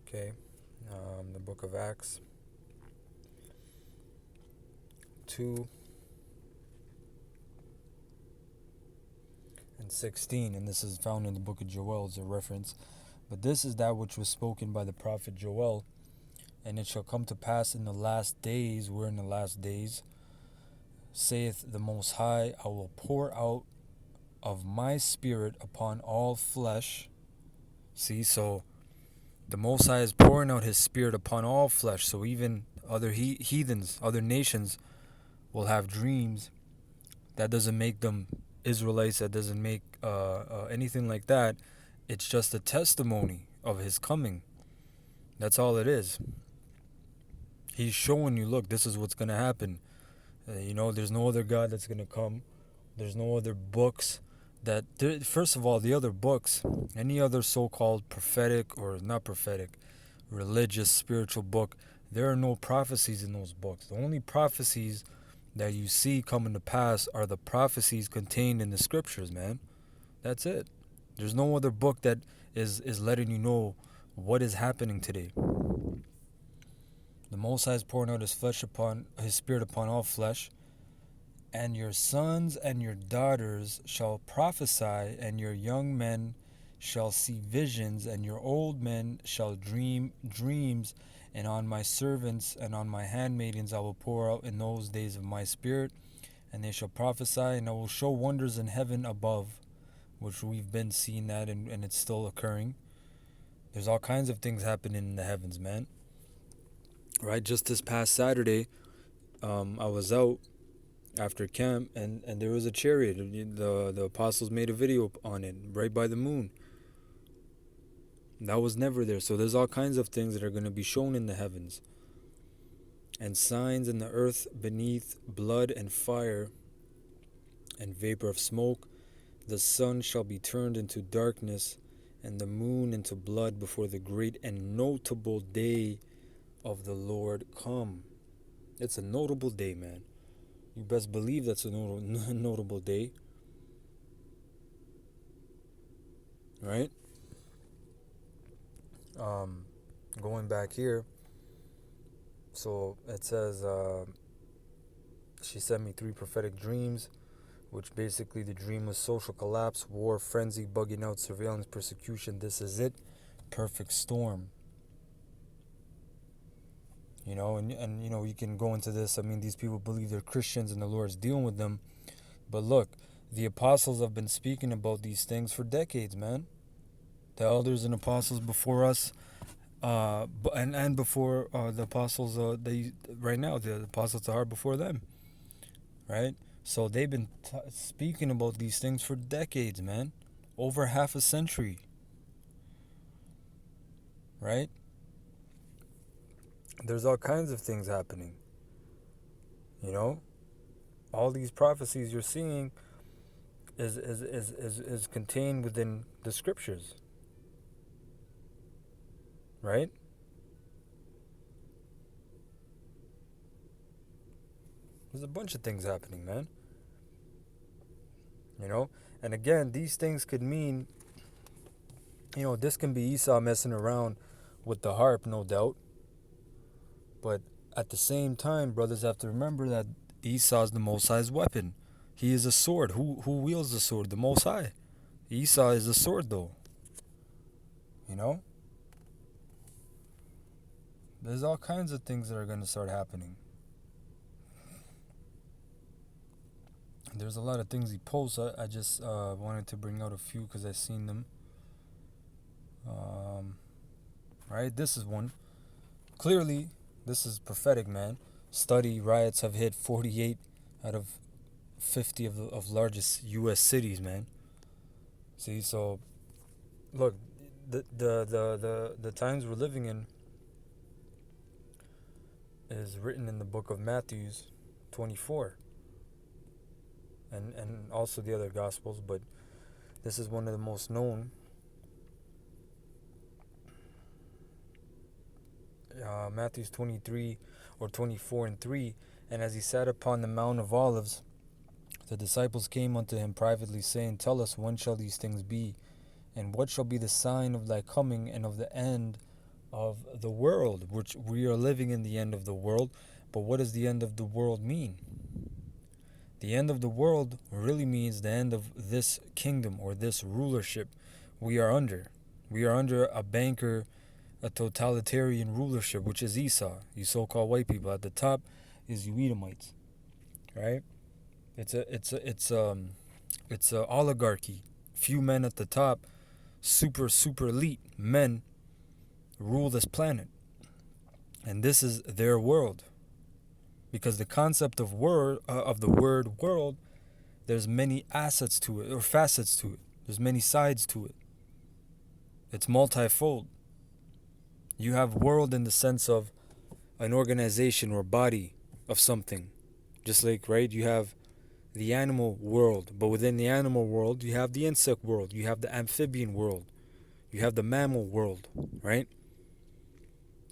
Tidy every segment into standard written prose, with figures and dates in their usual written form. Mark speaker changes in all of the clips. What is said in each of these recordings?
Speaker 1: Okay, the book of Acts 2 and 16, and this is found in the book of Joel as a reference. But this is that which was spoken by the prophet Joel, and it shall come to pass in the last days, we're in the last days, saith the Most High, I will pour out of my spirit upon all flesh. See, so the Most High is pouring out his spirit upon all flesh, so even other heathens, other nations will have dreams. That doesn't make them Israelites, that doesn't make anything like that. It's just a testimony of his coming. That's all it is. He's showing you, look, this is what's going to happen. There's no other God that's going to come. There's no other books that, first of all, the other books, any other so-called prophetic or not prophetic, religious, spiritual book, there are no prophecies in those books. The only prophecies that you see coming to pass are the prophecies contained in the scriptures, man. That's it. There's no other book that is letting you know what is happening today. The Most High is pouring out his spirit upon all flesh, and your sons and your daughters shall prophesy, and your young men shall see visions, and your old men shall dream dreams. And on my servants and on my handmaidens I will pour out in those days of my spirit, and they shall prophesy, and I will show wonders in heaven above, which we've been seeing that, and it's still occurring. There's all kinds of things happening in the heavens, man. Right? Just this past Saturday, I was out after camp, and there was a chariot. The apostles made a video on it, right by the moon. That was never there. So there's all kinds of things that are going to be shown in the heavens. And signs in the earth beneath, blood and fire and vapor of smoke. The sun shall be turned into darkness, and the moon into blood before the great and notable day of the Lord come. It's a notable day, man. You best believe that's a notable day. Right? Going back here, so it says, she sent me 3 prophetic dreams, which basically the dream was social collapse, war, frenzy, bugging out, surveillance, persecution. This is it. Perfect storm. And you can go into this. I mean, these people believe they're Christians and the Lord's dealing with them. But look, the apostles have been speaking about these things for decades, man. The elders and apostles before us, and before the apostles, right now, the apostles are before them, right? So they've been speaking about these things for decades, man. Over half a century, right? There's all kinds of things happening. All these prophecies you're seeing is contained within the scriptures, right? There's a bunch of things happening, man. And again, these things could mean, this can be Esau messing around with the harp, no doubt. But at the same time, brothers have to remember that Esau is the Most High's weapon. He is a sword. Who wields the sword? The Most High. Esau is a sword, though. There's all kinds of things that are going to start happening. There's a lot of things he posts. I just wanted to bring out a few because I've seen them. Right? This is one. Clearly, this is prophetic, man. Study riots have hit 48 out of 50 of largest U.S. cities, man. See, so look, the times we're living in is written in the book of Matthew 24, and also the other gospels, but this is one of the most known. Matthew 23 or 24 and 3. And as he sat upon the Mount of Olives, the disciples came unto him privately, saying, Tell us, when shall these things be? And what shall be the sign of thy coming and of the end of the world, which we are living in the end of the world. But what does the end of the world mean? The end of the world really means the end of this kingdom or this rulership we are under. We are under a banker, a totalitarian rulership, which is Esau, you so-called white people. At the top is you Edomites, right? It's a oligarchy. Few men at the top, super elite men, rule this planet, and this is their world. Because the concept of the word world, there's many assets to it or facets to it. There's many sides to it. It's multifold. You have world in the sense of an organization or body of something. Just like, right, you have the animal world, but within the animal world, you have the insect world, you have the amphibian world, you have the mammal world, right?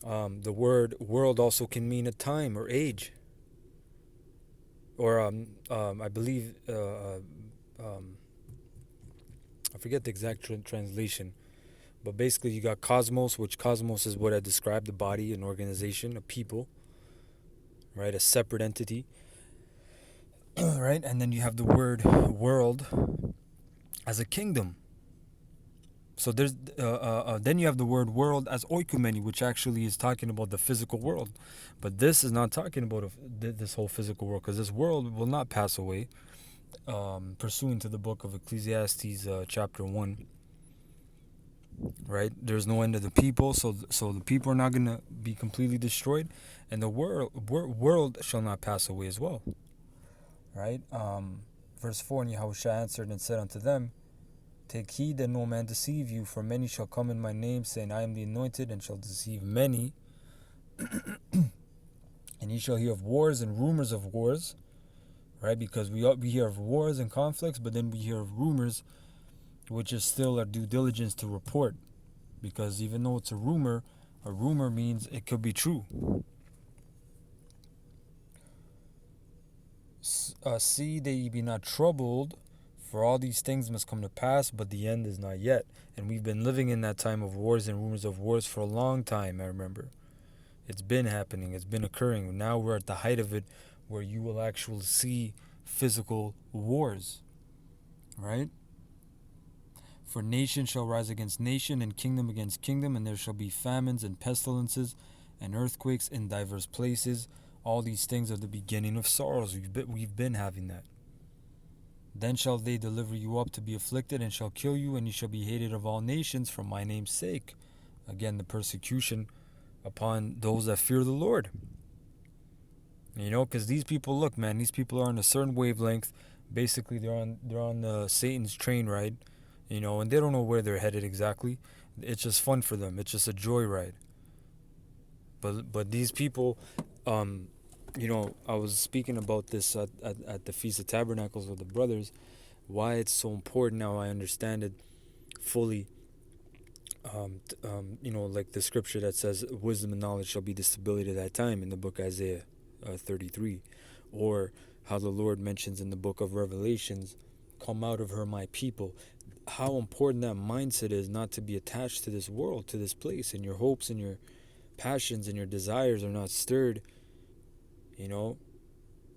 Speaker 1: The word world also can mean a time or age, or I believe I forget the exact translation, but basically you got cosmos, which cosmos is what I described: the body, an organization, a people, right? A separate entity, right? And then you have the word world as a kingdom. So there's then you have the word world as oikumeni, which actually is talking about the physical world, but this is not talking about this whole physical world, because this world will not pass away. Pursuant to the book of Ecclesiastes, chapter 1, right? There's no end of the people, so the people are not gonna be completely destroyed, and the world shall not pass away as well, right? Verse 4: And Yahushua answered and said unto them, Take heed that no man deceive you, for many shall come in my name, saying, I am the anointed, and shall deceive many. And ye shall hear of wars and rumors of wars, right? Because we hear of wars and conflicts, but then we hear of rumors, which is still our due diligence to report. Because even though it's a rumor means it could be true. See that ye be not troubled, for all these things must come to pass, but the end is not yet. And we've been living in that time of wars and rumors of wars for a long time, I remember. It's been happening, it's been occurring. Now we're at the height of it, where you will actually see physical wars, right? For nation shall rise against nation, and kingdom against kingdom, and there shall be famines and pestilences and earthquakes in diverse places. All these things are the beginning of sorrows. We've been having that. Then shall they deliver you up to be afflicted, and shall kill you, and you shall be hated of all nations for my name's sake. Again, the persecution upon those that fear the Lord. You know, because these people, look, man, these people are on a certain wavelength. Basically, they're on Satan's train ride, you know, and they don't know where they're headed exactly. It's just fun for them. It's just a joyride. But these people, you know, I was speaking about this at the Feast of Tabernacles with the brothers, why it's so important. Now I understand it fully. You know, like the scripture that says, wisdom and knowledge shall be the stability of that time, in the book Isaiah 33. Or how the Lord mentions in the book of Revelations, come out of her, my people. How important that mindset is, not to be attached to this world, to this place, and your hopes and your passions and your desires are not stirred, you know,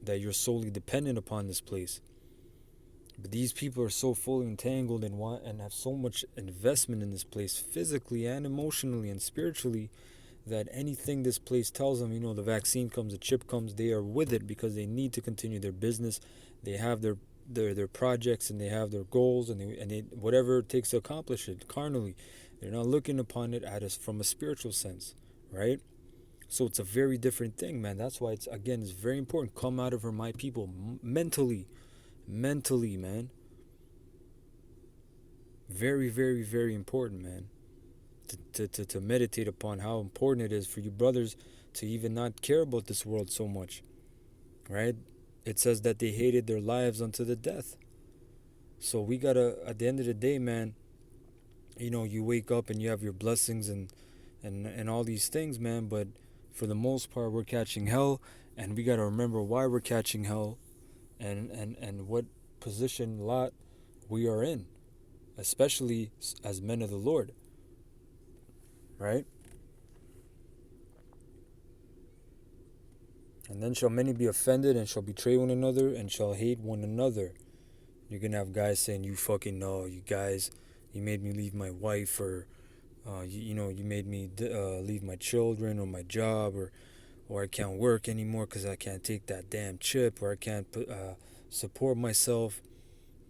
Speaker 1: that you're solely dependent upon this place. But these people are so fully entangled and have so much investment in this place, physically and emotionally and spiritually, that anything this place tells them, you know, the vaccine comes, the chip comes, they are with it, because they need to continue their business. They have their projects, and they have their goals, and they whatever it takes to accomplish it carnally. They're not looking upon it from a spiritual sense, right? So it's a very different thing, man. That's why it's very important. Come out of her, my people, mentally, man. Very, very, very important, man. To meditate upon how important it is for you brothers to even not care about this world so much, right? It says that they hated their lives unto the death. So we gotta, at the end of the day, man, you know, you wake up and you have your blessings and all these things, man, but for the most part we're catching hell, and we gotta remember why we're catching hell, and what position lot we are in, especially as men of the Lord, right? And then shall many be offended and shall betray one another and shall hate one another. You're gonna have guys saying, "You fucking know, you guys, you made me leave my wife, or you made me leave my children or my job, or I can't work anymore because I can't take that damn chip, or I can't support myself."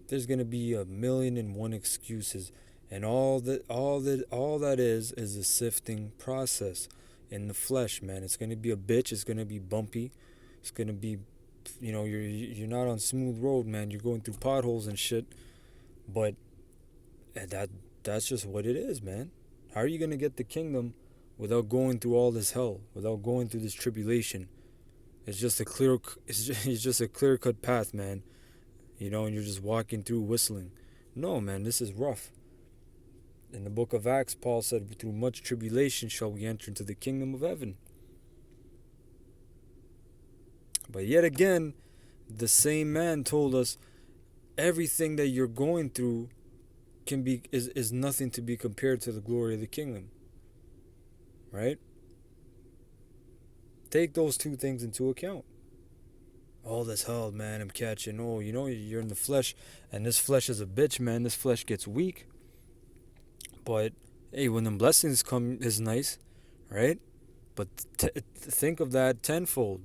Speaker 1: There's gonna be a million and one excuses, and all that is a sifting process in the flesh, man. It's gonna be a bitch. It's gonna be bumpy. It's gonna be, you're not on smooth road, man. You're going through potholes and shit. But that's just what it is, man. How are you gonna get the kingdom without going through all this hell, without going through this tribulation? It's just a clear cut path, man. And you're just walking through whistling. No, man, this is rough. In the book of Acts, Paul said, "Through much tribulation shall we enter into the kingdom of heaven." But yet again, the same man told us everything that you're going through is nothing to be compared to the glory of the kingdom. Right? Take those two things into account. All this hell, man, I'm catching. Oh, you're in the flesh, and this flesh is a bitch, man. This flesh gets weak. But hey, when the blessings come, is nice, right? But think of that tenfold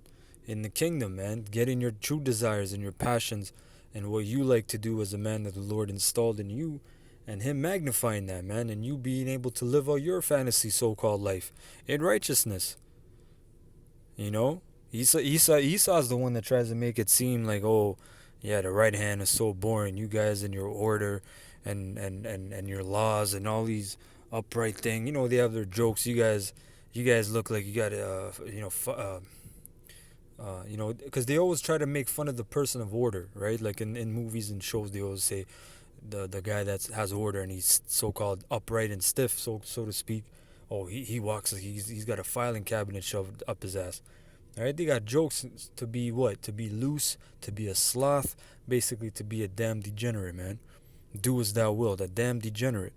Speaker 1: in the kingdom, man. Getting your true desires and your passions and what you like to do as a man that the Lord installed in you, and Him magnifying that, man, and you being able to live out your fantasy so-called life in righteousness. Esau's the one that tries to make it seem like, oh, yeah, the right hand is so boring. You guys and your order and your laws and all these upright thing. They have their jokes. You guys look like you got because they always try to make fun of the person of order, right? Like in movies and shows, they always say the guy that has order and he's so-called upright and stiff, so to speak. Oh, he walks like he's got a filing cabinet shoved up his ass. All right, they got jokes to be what? To be loose, to be a sloth, basically to be a damn degenerate, man. Do as thou wilt, a damn degenerate.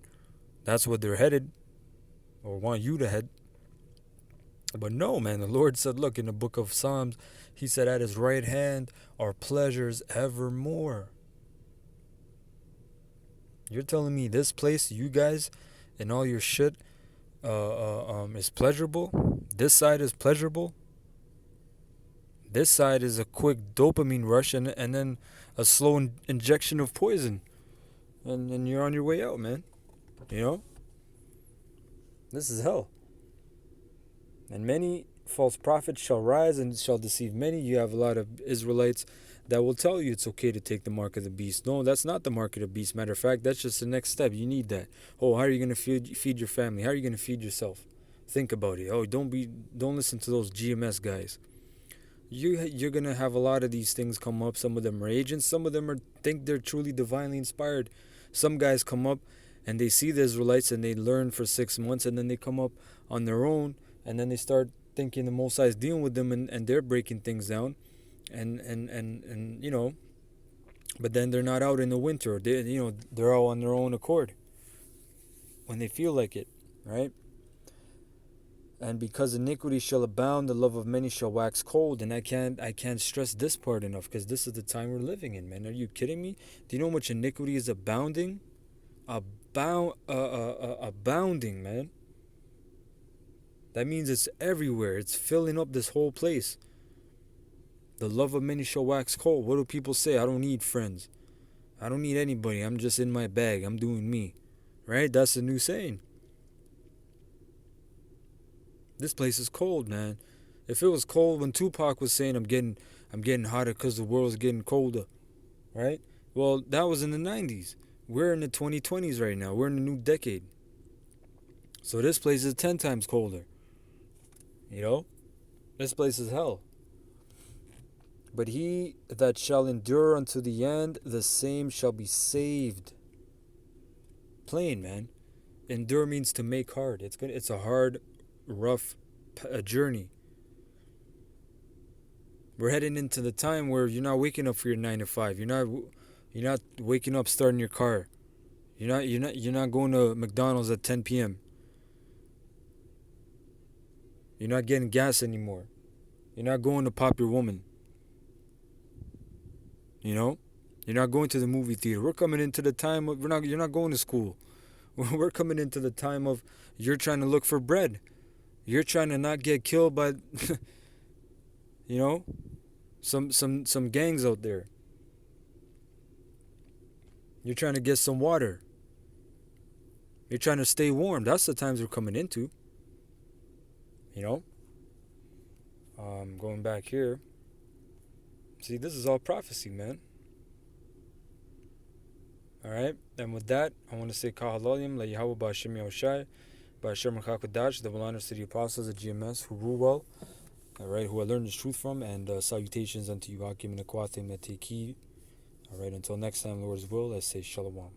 Speaker 1: That's what they're headed, or want you to head. But no, man, the Lord said, look, in the book of Psalms, He said, at His right hand are pleasures evermore. You're telling me this place, you guys, and all your shit is pleasurable? This side is pleasurable? This side is a quick dopamine rush and then a slow injection of poison. And you're on your way out, man. This is hell. And many false prophets shall rise and shall deceive many. You have a lot of Israelites that will tell you it's okay to take the mark of the beast. No, that's not the mark of the beast. Matter of fact, that's just the next step. You need that. Oh, how are you going to feed your family? How are you going to feed yourself? Think about it. Oh, don't listen to those GMS guys. You're going to have a lot of these things come up. Some of them are agents. Some of them think they're truly divinely inspired. Some guys come up and they see the Israelites and they learn for 6 months and then they come up on their own and then they start thinking the Most High is dealing with them and they're breaking things down. And but then they're not out in the winter. They're all on their own accord when they feel like it, right? And because iniquity shall abound, the love of many shall wax cold. And I can't stress this part enough, because this is the time we're living in, man. Are you kidding me? Do you know how much iniquity is abounding? Abounding, man. That means it's everywhere. It's filling up this whole place. The love of many shall wax cold. What do people say? I don't need friends. I don't need anybody. I'm just in my bag. I'm doing me. Right? That's the new saying. This place is cold, man. If it was cold when Tupac was saying I'm getting hotter because the world's getting colder, right? Well, that was in the 90s. We're in the 2020s right now. We're in the new decade. So this place is 10 times colder. This place is hell. But he that shall endure unto the end, the same shall be saved. Plain, man. Endure means to make hard. It's a hard, rough journey. We're heading into the time where you're not waking up for your 9 to 5. You're not waking up starting your car. You're not going to McDonald's at 10 p.m. You're not getting gas anymore. You're not going to pop your woman. You know? You're not going to the movie theater. We're coming into the time of you're not going to school. We're coming into the time of you're trying to look for bread. You're trying to not get killed by you know, some gangs out there. You're trying to get some water. You're trying to stay warm. That's the times we're coming into. You know? Going back here. See, this is all prophecy, man. Alright? And with that, I want to say Kahalolim, La Yahweh Ba'Shem Yahushai, Ba'Shem Rachakadash, the honor to the apostles of GMS who rule well, alright, who I learned this truth from, and salutations unto you, Hakim and Akwatim Meteki. Alright, until next time, Lord's will, let's say Shalom.